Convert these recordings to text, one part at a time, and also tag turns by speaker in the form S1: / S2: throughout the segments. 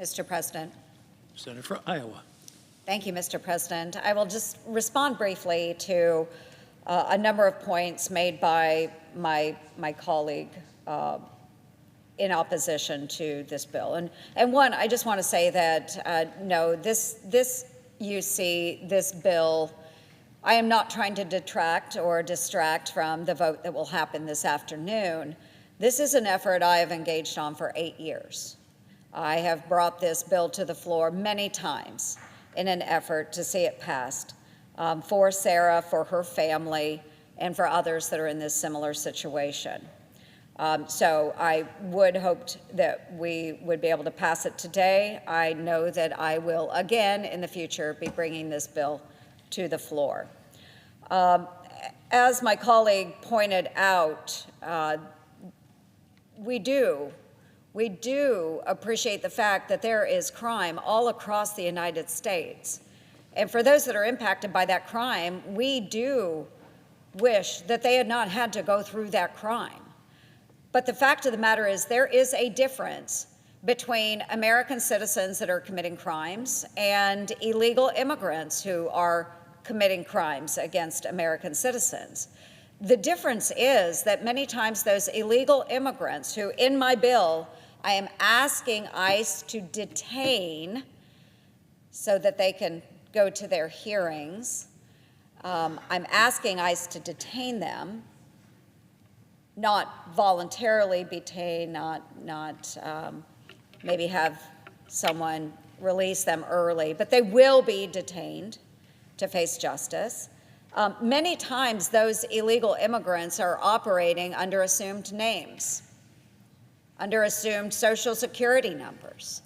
S1: Mr. President.
S2: Senator for Iowa.
S1: Thank you, Mr. President. I will just respond briefly to a number of points made by my colleague in opposition to this bill. And one, I just want to say that, no, this bill, I am not trying to detract or distract from the vote that will happen this afternoon. This is an effort I have engaged on for 8 years. I have brought this bill to the floor many times in an effort to see it passed for Sarah, for her family, and for others that are in this similar situation. So I would hope that we would be able to pass it today. I know that I will again in the future be bringing this bill to the floor. As my colleague pointed out, we do appreciate the fact that there is crime all across the United States. And for those that are impacted by that crime, we do wish that they had not had to go through that crime. But the fact of the matter is there is a difference between American citizens that are committing crimes and illegal immigrants who are committing crimes against American citizens. The difference is that many times those illegal immigrants who, in my bill, I am asking ICE to detain so that they can go to their hearings. I'm asking ICE to detain them, not voluntarily detain, not maybe have someone release them early, but they will be detained to face justice. Many times those illegal immigrants are operating under assumed names, under assumed social security numbers.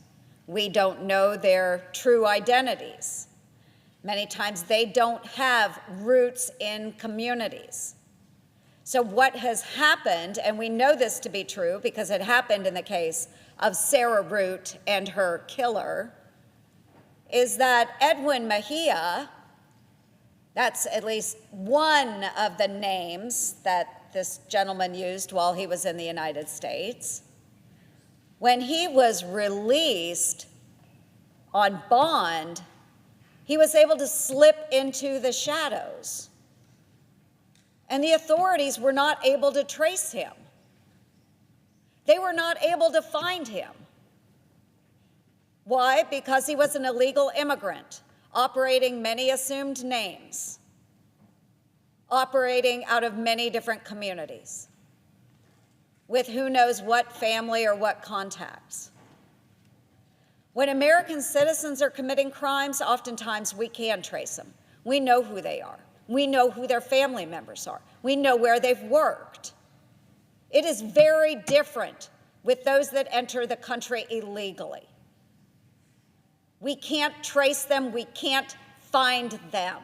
S1: We don't know their true identities. Many times they don't have roots in communities. So what has happened, and we know this to be true because it happened in the case of Sarah Root and her killer, is that Edwin Mejia, that's at least one of the names that this gentleman used while he was in the United States, when he was released on bond, he was able to slip into the shadows. And the authorities were not able to trace him. They were not able to find him. Why? Because he was an illegal immigrant, operating many assumed names, operating out of many different communities, with who knows what family or what contacts. When American citizens are committing crimes, oftentimes we can trace them. We know who they are. We know who their family members are. We know where they've worked. It is very different with those that enter the country illegally. We can't trace them. We can't find them.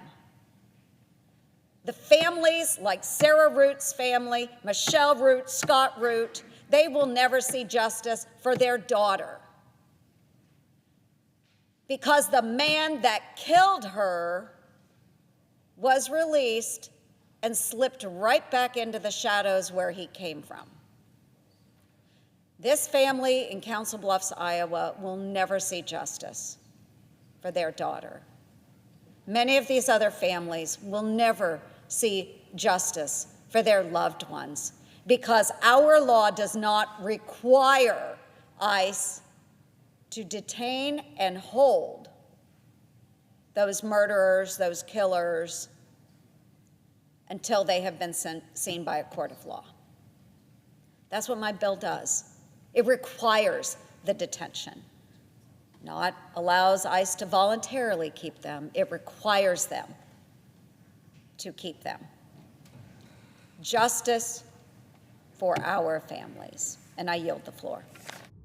S1: The families like Sarah Root's family, Michelle Root, Scott Root, they will never see justice for their daughter because the man that killed her was released and slipped right back into the shadows where he came from. This family in Council Bluffs, Iowa, will never see justice for their daughter. Many of these other families will never see justice for their loved ones because our law does not require ICE to detain and hold those murderers, those killers, until they have been seen by a court of law. That's what my bill does. It requires the detention, not allows ICE to voluntarily keep them. It requires them to keep them. Justice for our families. And I yield the floor.